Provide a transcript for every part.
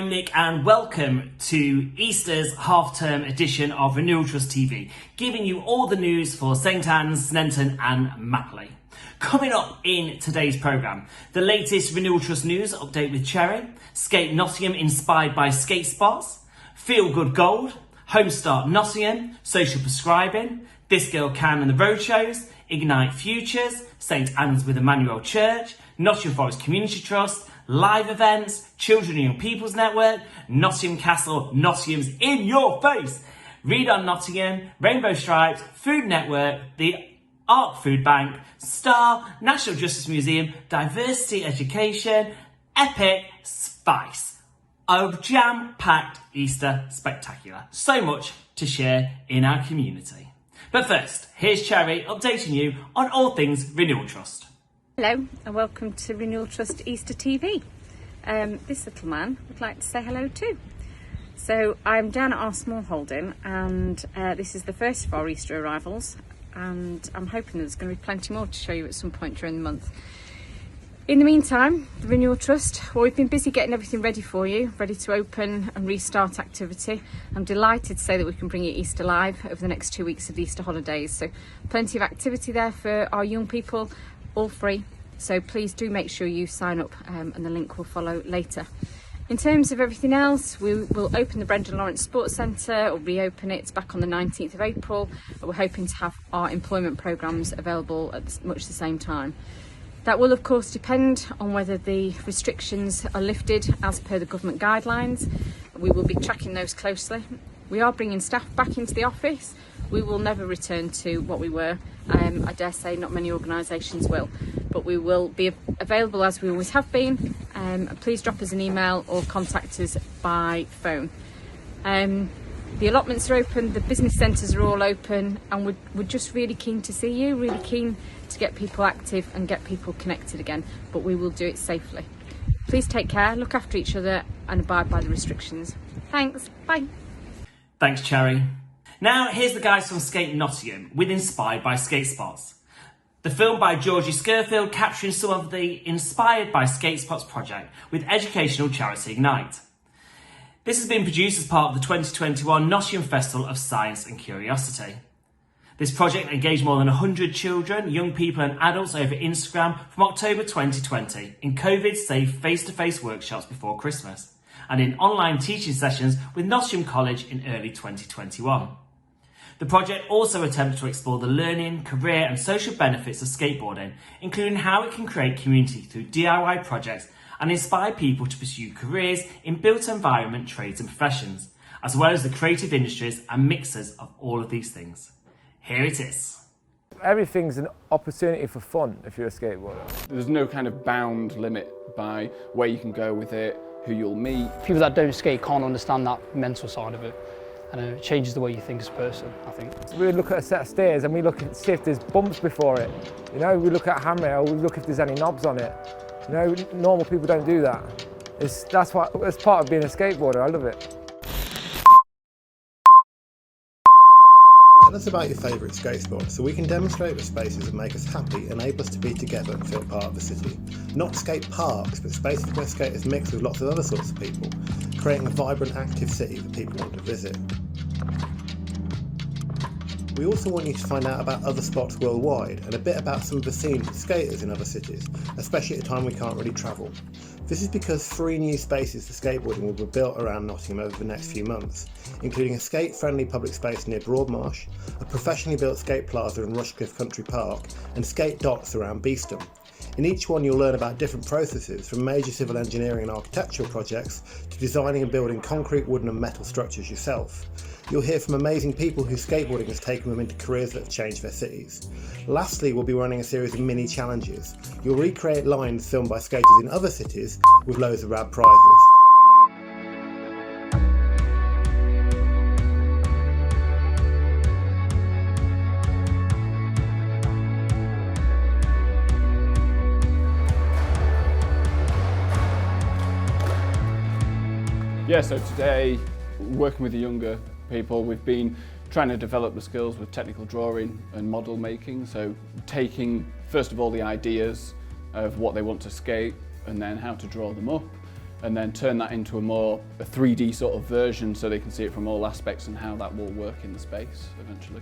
I'm Nick and welcome to Easter's half-term edition of Renewal Trust TV, giving you all the news for St Anne's, Sneinton and Mapperley. Coming up in today's programme, the latest Renewal Trust news update with Cherry, Skate Nottingham inspired by skate spots, Feel Good Gold, Homestart Nottingham, Social Prescribing, This Girl Can and the Roadshows, Ignite Futures, St Anne's with Emmanuel Church, Nottingham Forest Community Trust, live events, Children and Young People's Network, Nottingham Castle, Nottingham's in your face, Read on Nottingham, Rainbow Stripes, Food Network, the Ark Food Bank, STAA, National Justice Museum, Diversity Education, Epic, SFiCE. A jam-packed Easter spectacular. So much to share in our community. But first, here's Cherry updating you on all things Renewal Trust. Hello and welcome to Renewal Trust Easter TV. This little man would like to say hello too. So I'm down at our small holding and this is the first of our Easter arrivals, and I'm hoping there's going to be plenty more to show you at some point during the month. In the meantime, the Renewal Trust, well, we've been busy getting everything ready for you, ready to open and restart activity. I'm delighted to say that we can bring you Easter Live over the next 2 weeks of the Easter holidays. So plenty of activity there for our young people, all free. So please do make sure you sign up and the link will follow later. In terms of everything else, we will open the Brendan Lawrence Sports Centre, or reopen it. It's back on the 19th of April. We're hoping to have our employment programmes available at much the same time. That will of course depend on whether the restrictions are lifted as per the government guidelines. We will be tracking those closely. We are bringing staff back into the office. We will never return to what we were. I dare say not many organisations will, but we will be available as we always have been. Please drop us an email or contact us by phone. The allotments are open, the business centres are all open, and we're just really keen to see you, really keen to get people active and get people connected again, but we will do it safely. Please take care, look after each other and abide by the restrictions. Thanks, bye. Thanks, Cherry. Now here's the guys from Skate Nottingham with Inspired by Skate Spots. The film by Georgie Skirfield capturing some of the Inspired by Skate Spots project with educational charity Ignite. This has been produced as part of the 2021 Nottingham Festival of Science and Curiosity. This project engaged more than 100 children, young people and adults over Instagram from October 2020 in COVID-safe face-to-face workshops before Christmas and in online teaching sessions with Nottingham College in early 2021. The project also attempts to explore the learning, career and social benefits of skateboarding, including how it can create community through DIY projects and inspire people to pursue careers in built environment trades and professions, as well as the creative industries and mixes of all of these things. Here it is. Everything's an opportunity for fun if you're a skateboarder. There's no kind of bound limit by where you can go with it, who you'll meet. People that don't skate can't understand that mental side of it, and it changes the way you think as a person, I think. We look at a set of stairs and we look at see if there's bumps before it. You know, we look at a handrail, we look if there's any knobs on it. You know, normal people don't do that. That's part of being a skateboarder. I love it. Tell us about your favourite skate spot so we can demonstrate the spaces that make us happy, enable us to be together and feel part of the city. Not skate parks, but spaces where skaters mix with lots of other sorts of people, creating a vibrant, active city that people want to visit. We also want you to find out about other spots worldwide and a bit about some of the scenes of skaters in other cities, especially at a time we can't really travel. This is because 3 new spaces for skateboarding will be built around Nottingham over the next few months, including a skate-friendly public space near Broadmarsh, a professionally built skate plaza in Rushcliffe Country Park, and skate docks around Beeston. In each one you'll learn about different processes, from major civil engineering and architectural projects to designing and building concrete, wooden and metal structures yourself. You'll hear from amazing people whose skateboarding has taken them into careers that have changed their cities. Lastly, we'll be running a series of mini challenges. You'll recreate lines filmed by skaters in other cities with loads of rad prizes. Yeah, so today, working with the younger people, we've been trying to develop the skills with technical drawing and model making. So taking, first of all, the ideas of what they want to skate and then how to draw them up. and then turn that into a 3D sort of version so they can see it from all aspects and how that will work in the space eventually.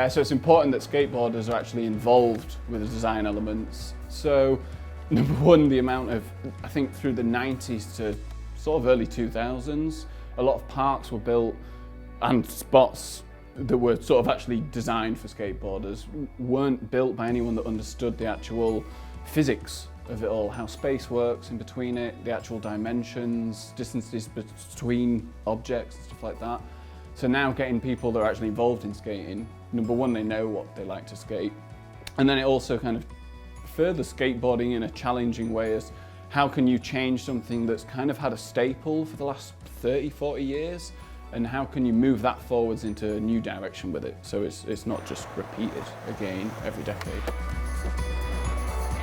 So it's important that skateboarders are actually involved with the design elements. So number one, the amount of, I think through the 90s to sort of early 2000s, a lot of parks were built and spots that were sort of actually designed for skateboarders weren't built by anyone that understood the actual physics of it all, how space works in between it, the actual dimensions, distances between objects and stuff like that. So now getting people that are actually involved in skating, number one, they know what they like to skate. And then it also kind of furthers skateboarding in a challenging way as how can you change something that's kind of had a staple for the last 30, 40 years? And how can you move that forwards into a new direction with it? So it's not just repeated again every decade.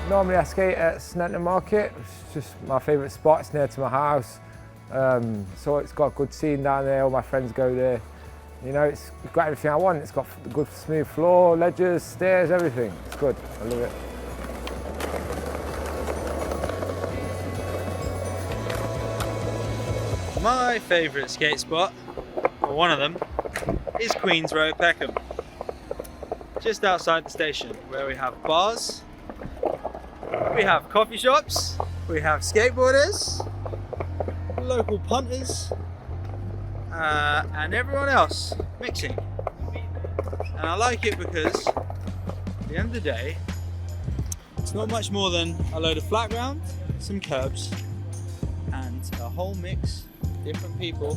Normally I skate at Sneinton Market. It's just my favourite spot. It's near to my house. So it's got a good scene down there. All my friends go there. You know, it's got everything I want. It's got a good smooth floor, ledges, stairs, everything. It's good. I love it. My favourite skate spot, or one of them, is Queen's Road, Peckham. Just outside the station, where we have bars, we have coffee shops, we have skateboarders, local punters, and everyone else mixing. And I like it because, at the end of the day, it's not much more than a load of flat ground, some curbs, and a whole mix of different people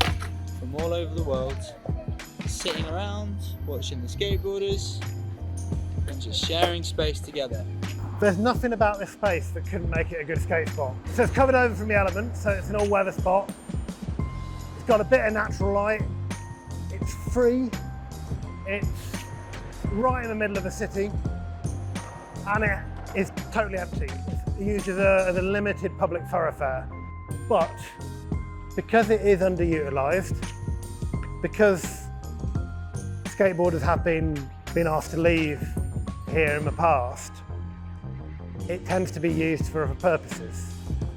from all over the world sitting around, watching the skateboarders, and just sharing space together. There's nothing about this space that couldn't make it a good skate spot. So it's covered over from the elements, so it's an all-weather spot. It's got a bit of natural light. It's free. It's right in the middle of the city, and it is totally empty. It's used as a limited public thoroughfare. But because it is underutilised, because skateboarders have been asked to leave here in the past, it tends to be used for other purposes.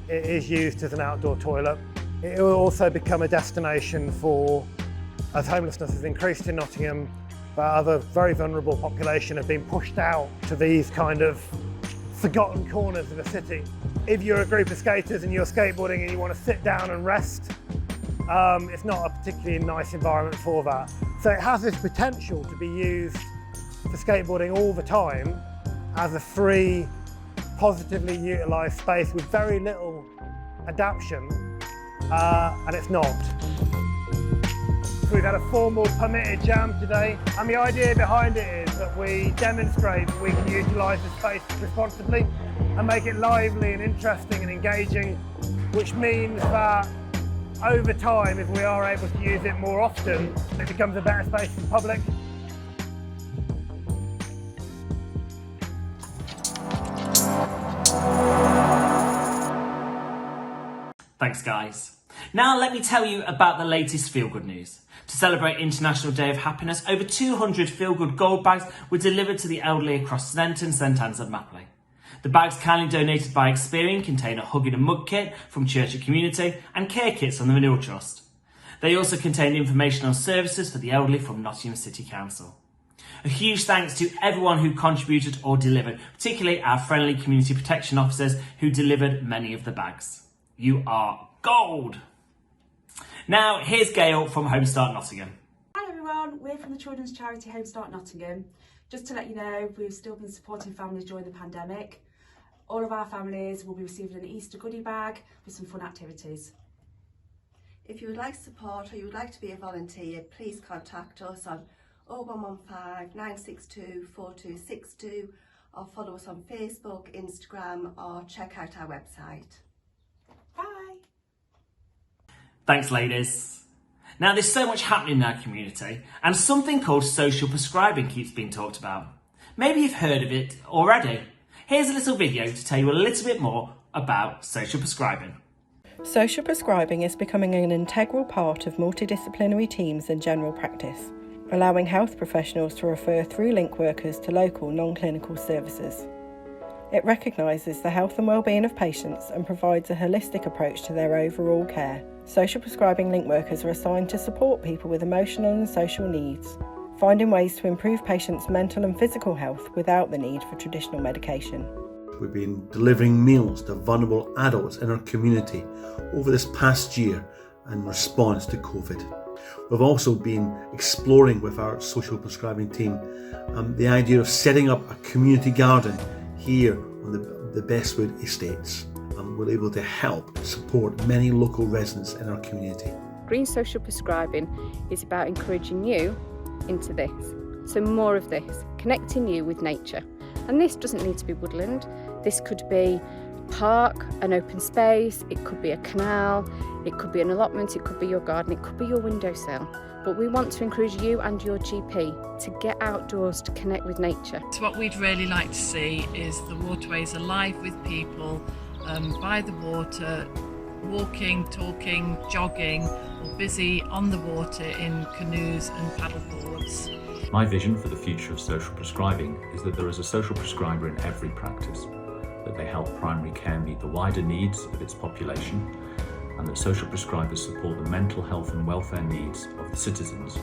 It is used as an outdoor toilet. It will also become a destination for, as homelessness has increased in Nottingham, but other very vulnerable population have been pushed out to these kind of forgotten corners of the city. If you're a group of skaters and you're skateboarding and you want to sit down and rest, it's not a particularly nice environment for that. So it has this potential to be used for skateboarding all the time as a free, positively utilised space with very little adaptation, and it's not. We've had a formal permitted jam today, and the idea behind it is that we demonstrate that we can utilise the space responsibly and make it lively and interesting and engaging, which means that over time, if we are able to use it more often, it becomes a better space for the public. Thanks, guys. Now let me tell you about the latest feel-good news. To celebrate International Day of Happiness, over 200 feel-good gold bags were delivered to the elderly across Sneinton, St Anne's and Mapperley. The bags kindly donated by Prescribing contain a hugging and mug kit from Church and Community and care kits from the Renewal Trust. They also contain information on services for the elderly from Nottingham City Council. A huge thanks to everyone who contributed or delivered, particularly our friendly community protection officers who delivered many of the bags. You are gold! Now, here's Gail from Homestart Nottingham. Hi everyone, we're from the children's charity Homestart Nottingham. Just to let you know, we've still been supporting families during the pandemic. All of our families will be receiving an Easter goodie bag with some fun activities. If you would like support or you would like to be a volunteer, please contact us on 0115 962 4262 or follow us on Facebook, Instagram or check out our website. Bye! Thanks, ladies. Now, there's so much happening in our community, and something called social prescribing keeps being talked about. Maybe you've heard of it already. Here's a little video to tell you a little bit more about social prescribing. Social prescribing is becoming an integral part of multidisciplinary teams and general practice, allowing health professionals to refer through link workers to local non-clinical services. It recognises the health and wellbeing of patients and provides a holistic approach to their overall care. Social prescribing link workers are assigned to support people with emotional and social needs, finding ways to improve patients' mental and physical health without the need for traditional medication. We've been delivering meals to vulnerable adults in our community over this past year in response to COVID. We've also been exploring with our social prescribing team the idea of setting up a community garden here on the Bestwood Estates. We're able to help support many local residents in our community. Green social prescribing is about encouraging you into this. So more of this, connecting you with nature. And this doesn't need to be woodland. This could be a park, an open space, it could be a canal, it could be an allotment, it could be your garden, it could be your windowsill. But we want to encourage you and your GP to get outdoors to connect with nature. So what we'd really like to see is the waterways alive with people by the water, walking, talking, jogging, or busy on the water in canoes and paddle boards. My vision for the future of social prescribing is that there is a social prescriber in every practice, that they help primary care meet the wider needs of its population, and that social prescribers support the mental health and welfare needs of the citizens,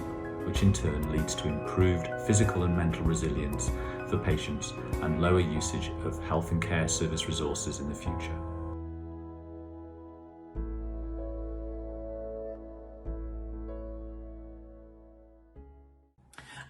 which in turn leads to improved physical and mental resilience for patients and lower usage of health and care service resources in the future.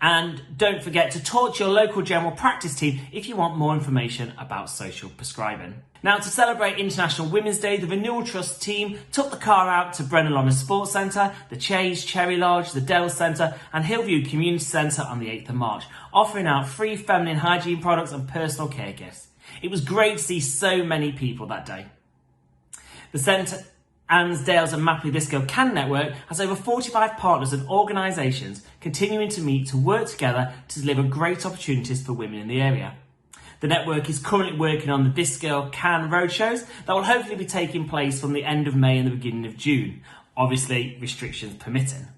And don't forget to talk to your local general practice team if you want more information about social prescribing. Now, to celebrate International Women's Day, the Renewal Trust team took the car out to Brennan Lawrence Sports Centre, the Chase, Cherry Lodge, the Dell Centre and Hillview Community Centre on the 8th of March, offering out free feminine hygiene products and personal care gifts. It was great to see so many people that day. The St Ansdales and Mapperley This Girl Can network has over 45 partners and organisations continuing to meet to work together to deliver great opportunities for women in the area. The network is currently working on the This Girl Can roadshows that will hopefully be taking place from the end of May and the beginning of June, obviously restrictions permitting.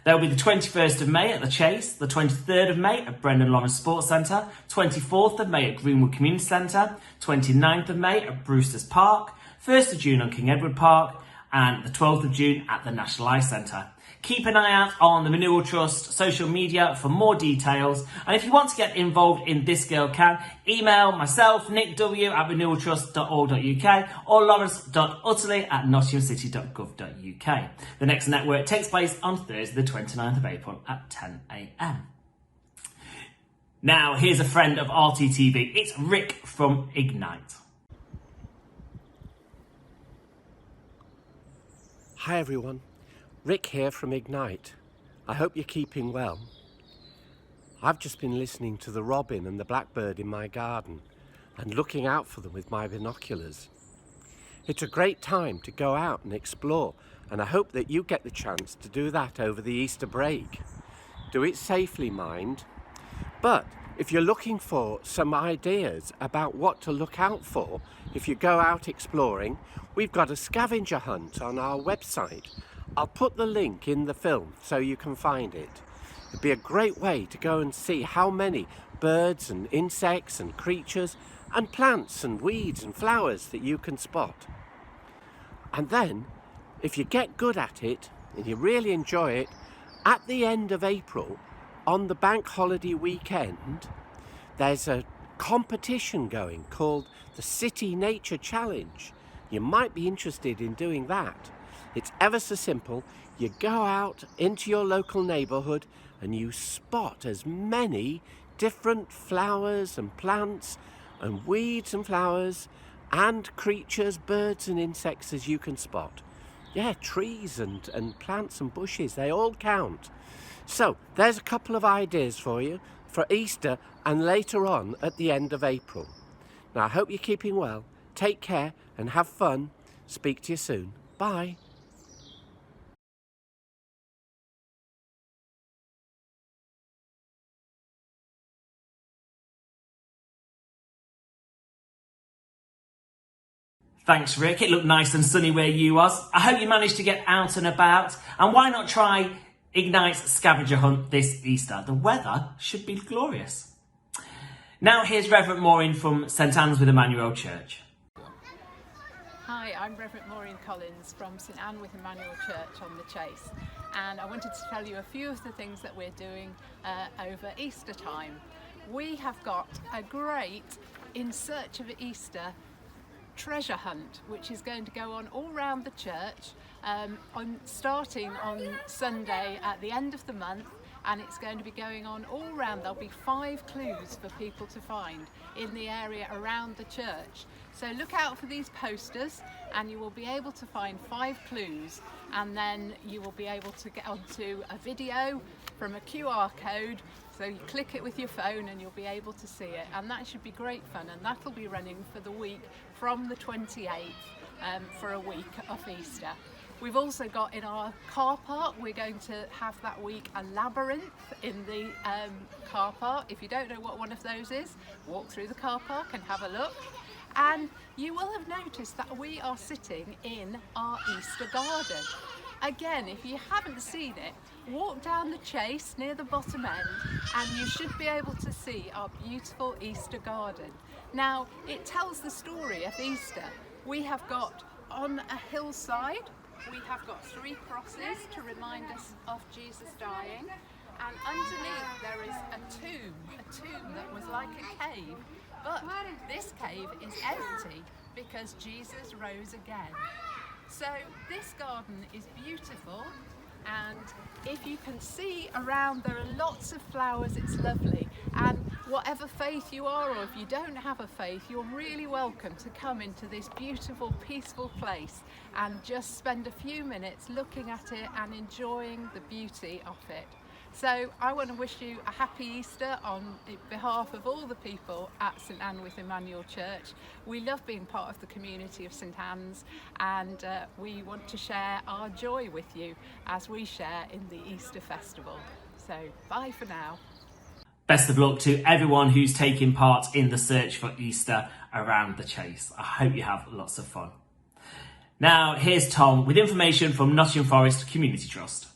There will be the 21st of May at the Chase, the 23rd of May at Brendan Lawrence Sports Centre, 24th of May at Greenwood Community Centre, 29th of May at Brewster's Park, 1st of June on King Edward Park and the 12th of June at the National Eye Centre. Keep an eye out on the Renewal Trust social media for more details, and if you want to get involved in This Girl Can, email myself, Nick W at renewaltrust.org.uk or lawrence.utterley@nottinghamcity.gov.uk. The next network takes place on Thursday the 29th of April at 10 a.m. Now here's a friend of RTTV, it's Rick from Ignite. Hi everyone, Rick here from Ignite. I hope you're keeping well. I've just been listening to the robin and the blackbird in my garden and looking out for them with my binoculars. It's a great time to go out and explore, and I hope that you get the chance to do that over the Easter break. Do it safely, mind. But if you're looking for some ideas about what to look out for if you go out exploring, we've got a scavenger hunt on our website. I'll put the link in the film so you can find it. It'd be a great way to go and see how many birds and insects and creatures and plants and weeds and flowers that you can spot. And then, if you get good at it and you really enjoy it, at the end of April, on the bank holiday weekend, there's a competition going called the City Nature Challenge. You might be interested in doing that. It's ever so simple. You go out into your local neighbourhood and you spot as many different flowers and plants and weeds and flowers and creatures, birds and insects as you can spot. Yeah, trees and plants and bushes, they all count. So there's a couple of ideas for you for Easter and later on at the end of April. Now I hope you're keeping well. Take care and have fun. Speak to you soon. Bye. Thanks, Rick. It looked nice and sunny where you was. I hope you managed to get out and about. And why not try Ignite's scavenger hunt this Easter? The weather should be glorious. Now here's Reverend Maureen from St Anne's with Emmanuel Church. Hi, I'm Reverend Maureen Collins from St Anne with Emmanuel Church on the Chase, and I wanted to tell you a few of the things that we're doing over Easter time. We have got a great In Search of Easter treasure hunt, which is going to go on all around the church, starting on Sunday at the end of the month, and it's going to be going on all around. There'll be 5 clues for people to find in the area around the church. So look out for these posters and you will be able to find 5 clues, and then you will be able to get onto a video from a QR code. So you click it with your phone and you'll be able to see it, and that should be great fun, and that'll be running for the week from the 28th for a week of Easter. We've also got in our car park, we're going to have that week a labyrinth in the car park. If you don't know what one of those is, walk through the car park and have a look. And you will have noticed that we are sitting in our Easter garden. Again, if you haven't seen it, walk down the Chase near the bottom end and you should be able to see our beautiful Easter garden. Now, it tells the story of Easter. We have got on a hillside, we have got 3 crosses to remind us of Jesus dying, and underneath there is a tomb that was like a cave, but this cave is empty because Jesus rose again. So this garden is beautiful, and if you can see around, there are lots of flowers, it's lovely. And whatever faith you are, or if you don't have a faith, you're really welcome to come into this beautiful, peaceful place and just spend a few minutes looking at it and enjoying the beauty of it. So I want to wish you a happy Easter on behalf of all the people at St Anne with Emmanuel Church. We love being part of the community of St Anne's, and we want to share our joy with you as we share in the Easter festival. So bye for now. Best of luck to everyone who's taking part in the search for Easter around the Chase. I hope you have lots of fun. Now here's Tom with information from Nottingham Forest Community Trust.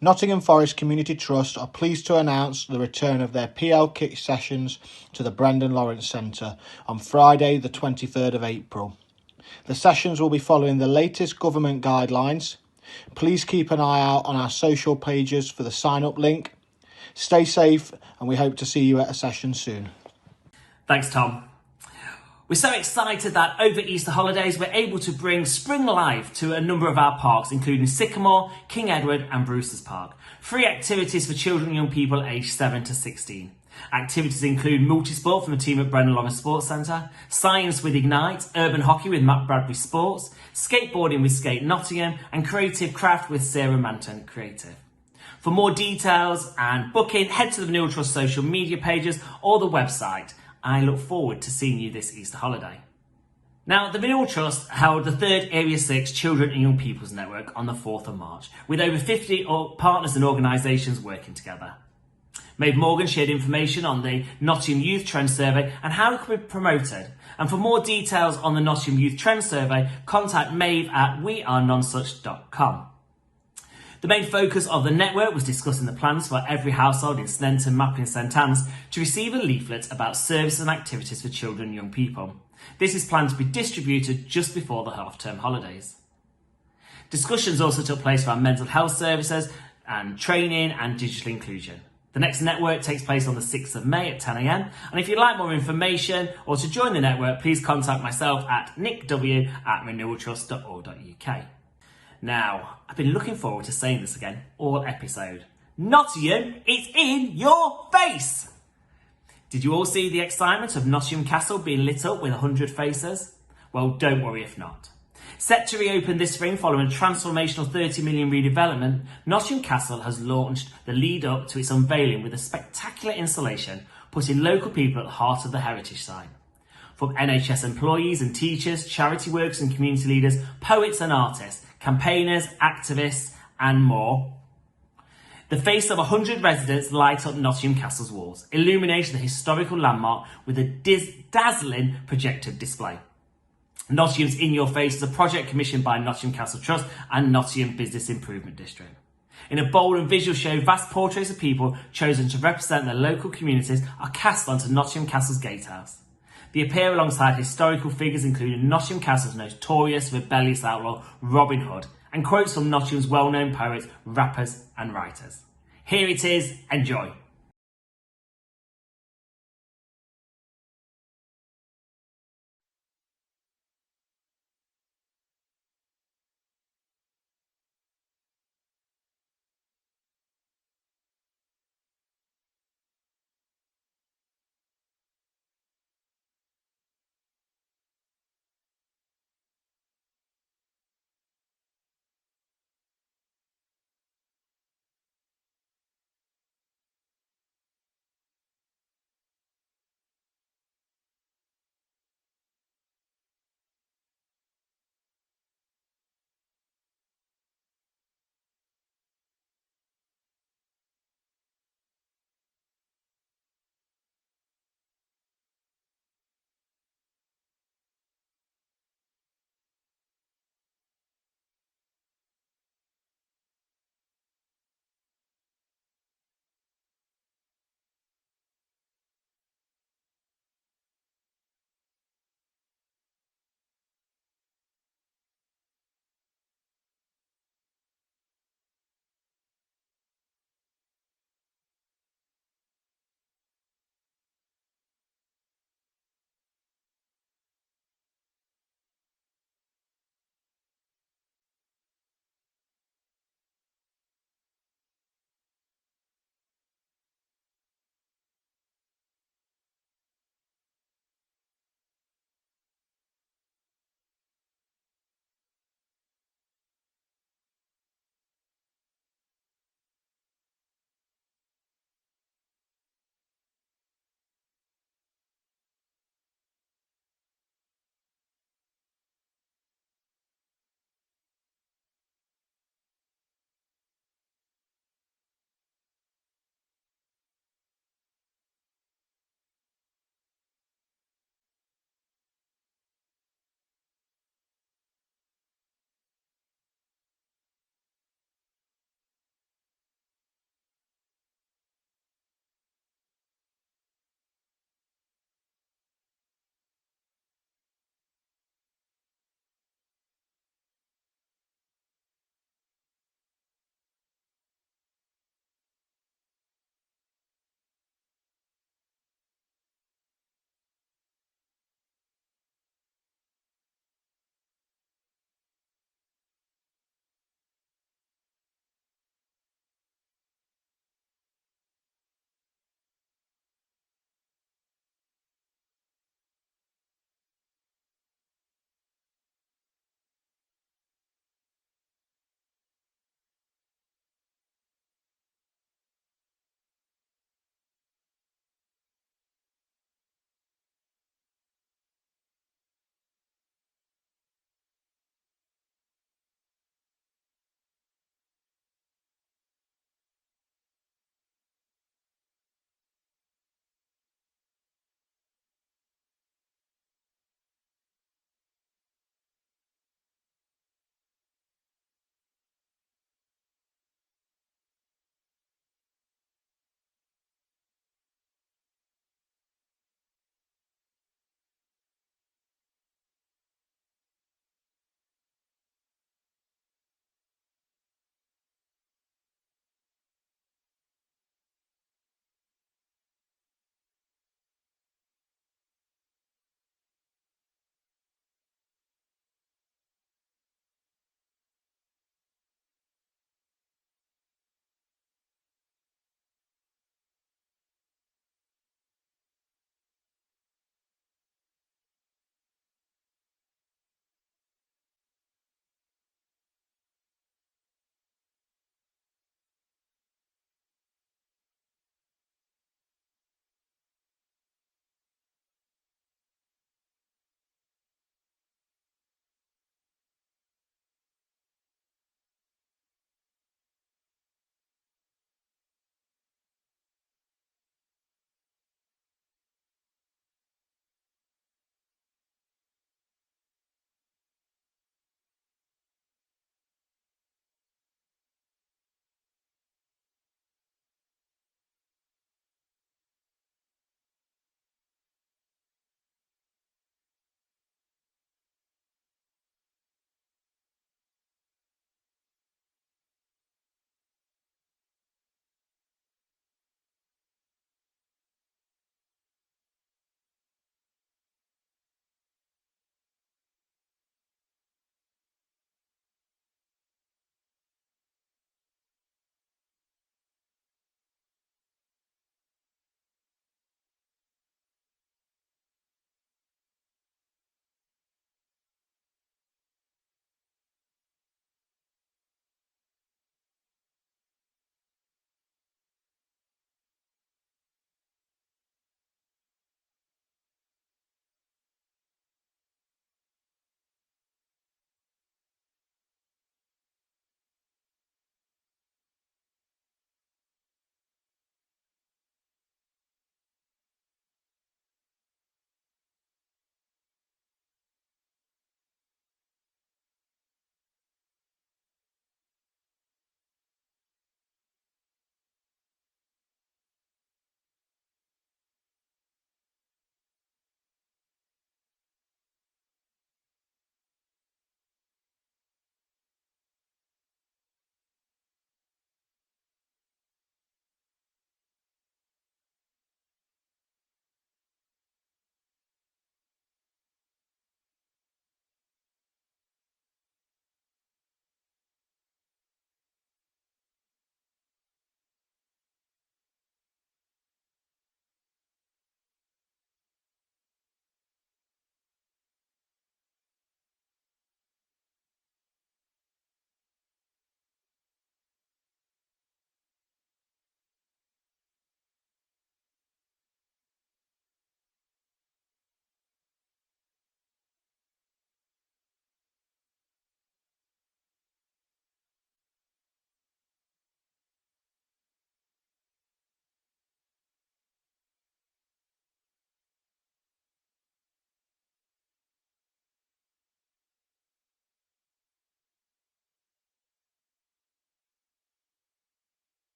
Nottingham Forest Community Trust are pleased to announce the return of their PL Kit sessions to the Brendan Lawrence Centre on Friday the 23rd of April. The sessions will be following the latest government guidelines. Please keep an eye out on our social pages for the sign up link. Stay safe, and we hope to see you at a session soon. Thanks, Tom. We're so excited that over Easter holidays we're able to bring Spring Live to a number of our parks, including Sycamore, King Edward and Bruce's Park. Free activities for children and young people aged 7 to 16. Activities include multisport from the team at Brendan Lawrence Sports Centre, science with Ignite, urban hockey with Matt Bradbury Sports, skateboarding with Skate Nottingham and creative craft with Sarah Manton Creative. For more details and booking, head to the Renewal Trust social media pages or the website. I look forward to seeing you this Easter holiday. Now, the Renewal Trust held the 3rd Area 6 Children and Young People's Network on the 4th of March, with over 50 partners and organisations working together. Maeve Morgan shared information on the Nottingham Youth Trend Survey and how it could be promoted. And for more details on the Nottingham Youth Trend Survey, contact Maeve at wearenonsuch.com. The main focus of the network was discussing the plans for every household in Sneinton and Mapperley and St Anne's to receive a leaflet about services and activities for children and young people. This is planned to be distributed just before the half-term holidays. Discussions also took place around mental health services and training and digital inclusion. The next network takes place on the 6th of May at 10 a.m. And if you'd like more information or to join the network, please contact myself at nickw@renewaltrust.org.uk. Now, I've been looking forward to saying this again all episode. Nottingham, it's in your face! Did you all see the excitement of Nottingham Castle being lit up with 100 faces? Well, don't worry if not. Set to reopen this spring following a transformational 30 million redevelopment, Nottingham Castle has launched the lead up to its unveiling with a spectacular installation, putting local people at the heart of the heritage site. From NHS employees and teachers, charity workers and community leaders, poets and artists, campaigners, activists and more. The face of 100 residents light up Nottingham Castle's walls, illuminating the historical landmark with a dazzling projected display. Nottingham's In Your Face is a project commissioned by Nottingham Castle Trust and Nottingham Business Improvement District. In a bold and visual show, vast portraits of people chosen to represent their local communities are cast onto Nottingham Castle's gatehouse. They appear alongside historical figures including Nottingham Castle's notorious rebellious outlaw Robin Hood and quotes from Nottingham's well-known poets, rappers and writers. Here it is, enjoy.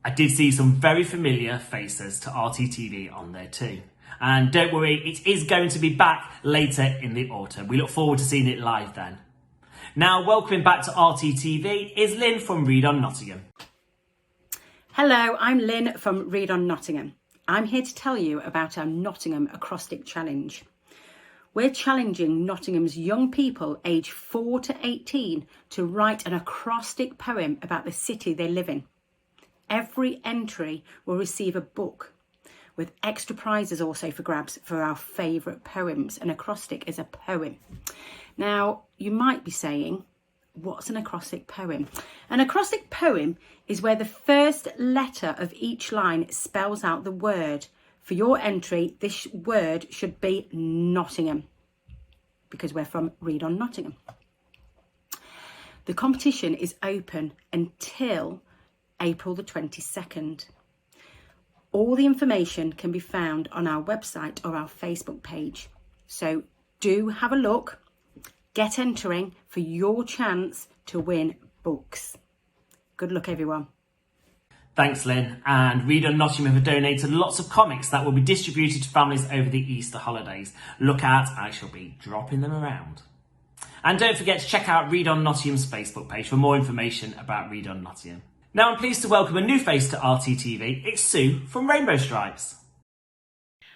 I did see some very familiar faces to RTTV on there too. And don't worry, it is going to be back later in the autumn. We look forward to seeing it live then. Now, welcoming back to RTTV is Lynn from Read on Nottingham. Hello, I'm Lynn from Read on Nottingham. I'm here to tell you about our Nottingham Acrostic Challenge. We're challenging Nottingham's young people aged 4 to 18 to write an acrostic poem about the city they live in. Every entry will receive a book, with extra prizes also for grabs for our favourite poems. An acrostic is a poem. Now, you might be saying, what's an acrostic poem? An acrostic poem is where the first letter of each line spells out the word. For your entry, this word should be Nottingham, because we're from Read on Nottingham. The competition is open until April the 22nd. All the information can be found on our website or our Facebook page. So do have a look, get entering for your chance to win books. Good luck, everyone. Thanks, Lynn. And Read on Nottingham have donated lots of comics that will be distributed to families over the Easter holidays. Look out, I shall be dropping them around. And don't forget to check out Read on Nottingham's Facebook page for more information about Read on Nottingham. Now I'm pleased to welcome a new face to RTTV. It's Sue from Rainbow Stripes.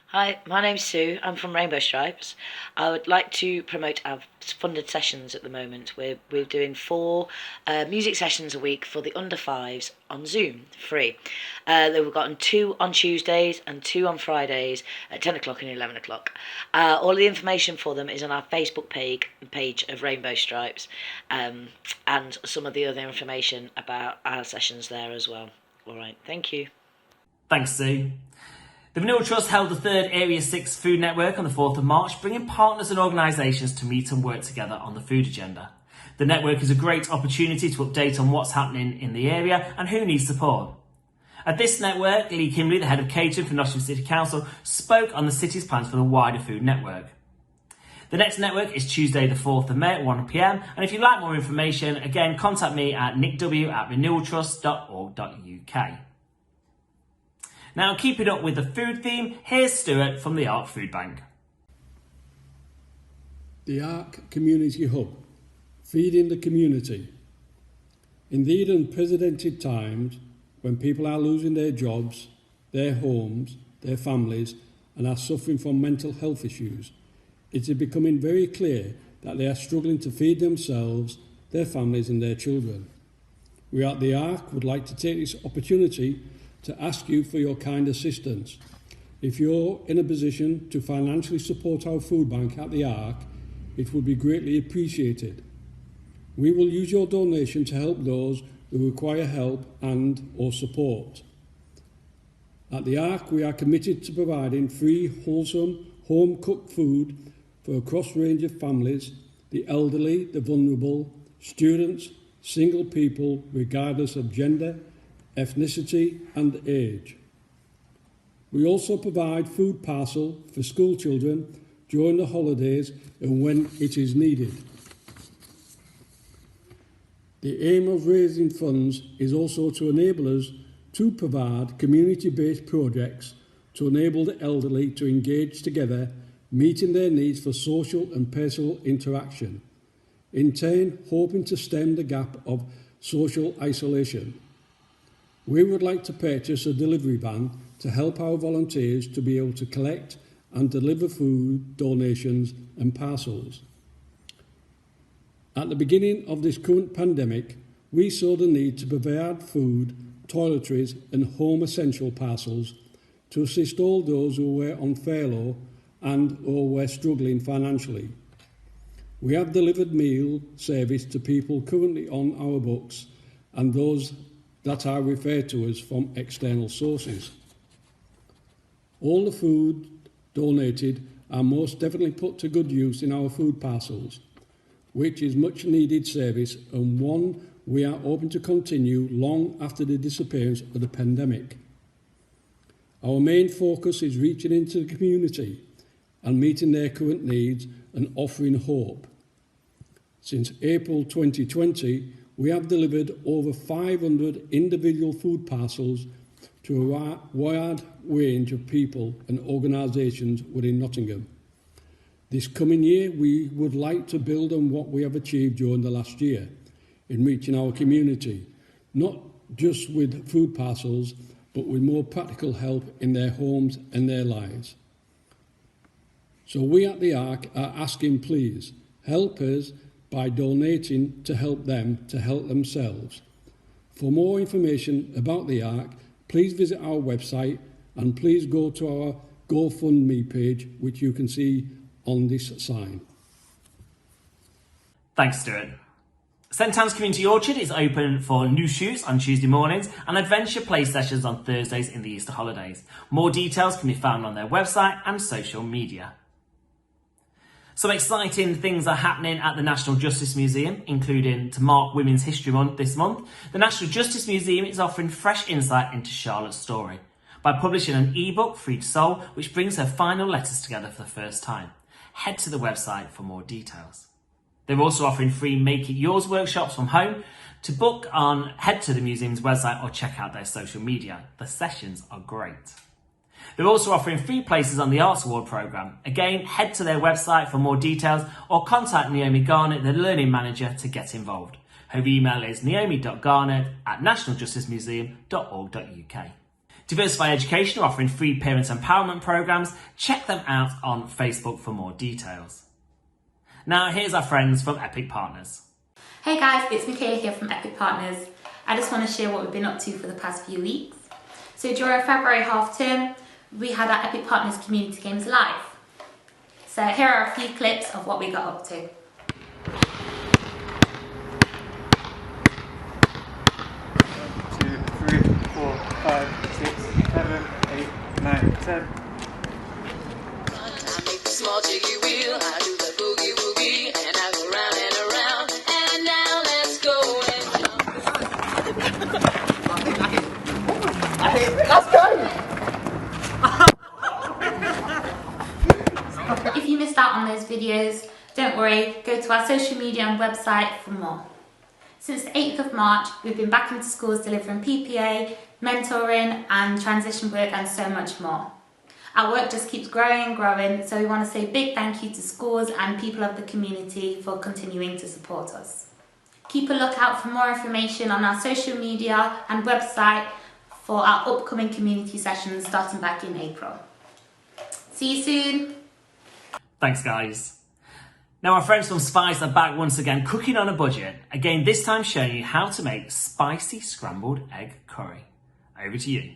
Hi, my name's Sue. I'm from Rainbow Stripes. I would like to promote our funded sessions at the moment. We're doing 4 music sessions a week for the under 5s on Zoom, free. We've gotten 2 on Tuesdays and 2 on Fridays at 10 o'clock and 11 o'clock. All the information for them is on our Facebook page of Rainbow Stripes, and some of the other information about our sessions there as well. All right, thank you. Thanks, Sue. The Renewal Trust held the 3rd Area 6 Food Network on the 4th of March, bringing partners and organisations to meet and work together on the food agenda. The network is a great opportunity to update on what's happening in the area and who needs support. At this network, Lee Kimberley, the head of catering for Nottingham City Council, spoke on the city's plans for the wider food network. The next network is Tuesday the 4th of May at 1 p.m, and if you'd like more information, again, contact me at nickw@renewaltrust.org.uk. Now, keeping up with the food theme, here's Stuart from the Ark Food Bank. The Ark Community Hub, feeding the community. In these unprecedented times, when people are losing their jobs, their homes, their families, and are suffering from mental health issues, it is becoming very clear that they are struggling to feed themselves, their families, and their children. We at the Ark would like to take this opportunity to ask you for your kind assistance. If you're in a position to financially support our food bank at the Ark, it would be greatly appreciated. We will use your donation to help those who require help and/or support. At the Ark, we are committed to providing free, wholesome, home-cooked food for a cross range of families, the elderly, the vulnerable, students, single people, regardless of gender, ethnicity and age. We also provide food parcel for school children during the holidays and when it is needed. The aim of raising funds is also to enable us to provide community-based projects to enable the elderly to engage together, meeting their needs for social and personal interaction, in turn hoping to stem the gap of social isolation. We would like to purchase a delivery van to help our volunteers to be able to collect and deliver food, donations and parcels. At the beginning of this current pandemic, we saw the need to provide food, toiletries and home essential parcels to assist all those who were on furlough and or were struggling financially. We have delivered meal service to people currently on our books and those that are referred to us from external sources. All the food donated are most definitely put to good use in our food parcels, which is much needed service and one we are hoping to continue long after the disappearance of the pandemic. Our main focus is reaching into the community and meeting their current needs and offering hope. Since April 2020, we have delivered over 500 individual food parcels to a wide range of people and organisations within Nottingham. This coming year, we would like to build on what we have achieved during the last year in reaching our community, not just with food parcels, but with more practical help in their homes and their lives. So we at the Ark are asking, please, help us by donating to help them to help themselves. For more information about the Ark, please visit our website and please go to our GoFundMe page, which you can see on this sign. Thanks, Stuart. St Anne's Community Orchard is open for new shoots on Tuesday mornings and adventure play sessions on Thursdays in the Easter holidays. More details can be found on their website and social media. Some exciting things are happening at the National Justice Museum, including to mark Women's History Month this month. The National Justice Museum is offering fresh insight into Charlotte's story by publishing an ebook, Freed Soul, which brings her final letters together for the first time. Head to the website for more details. They're also offering free Make It Yours workshops from home. To book on, head to the museum's website or check out their social media. The sessions are great. They're also offering free places on the Arts Award programme. Again, head to their website for more details or contact Naomi Garnett, the Learning Manager, to get involved. Her email is naomi.garnett@nationaljusticemuseum.org.uk. Diversify Education are offering free parent empowerment programmes. Check them out on Facebook for more details. Now, here's our friends from Epic Partners. Hey guys, it's Michaela here from Epic Partners. I just want to share what we've been up to for the past few weeks. So during February half term, we had our Epic Partners Community Games live. So here are a few clips of what we got up to. 2, 3, 4, 5, 6, 7, 8, 9, 10. Small jiggy wheel, I do the boogie woogie, and I go round and around, and now let's go and jump. If you missed out on those videos, don't worry, go to our social media and website for more. Since the 8th of March, we've been back into schools delivering PPA, mentoring and transition work and so much more. Our work just keeps growing and growing, so we want to say a big thank you to schools and people of the community for continuing to support us. Keep a lookout for more information on our social media and website for our upcoming community sessions starting back in April. See you soon. Thanks, guys. Now, our friends from SFiCE are back once again, cooking on a budget. Again, this time showing you how to make spicy scrambled egg curry. Over to you.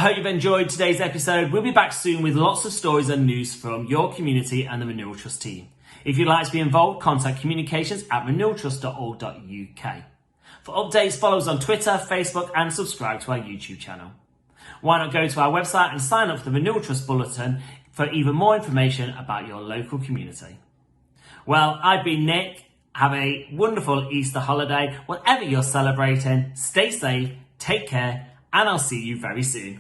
hope you've enjoyed today's episode. We'll be back soon with lots of stories and news from your community and the Renewal Trust team. If you'd like to be involved, contact communications@renewaltrust.org.uk. For updates, follow us on Twitter, Facebook and subscribe to our YouTube channel. Why not go to our website and sign up for the Renewal Trust Bulletin for even more information about your local community. Well, I've been Nick. Have a wonderful Easter holiday. Whatever you're celebrating, stay safe, take care, and I'll see you very soon.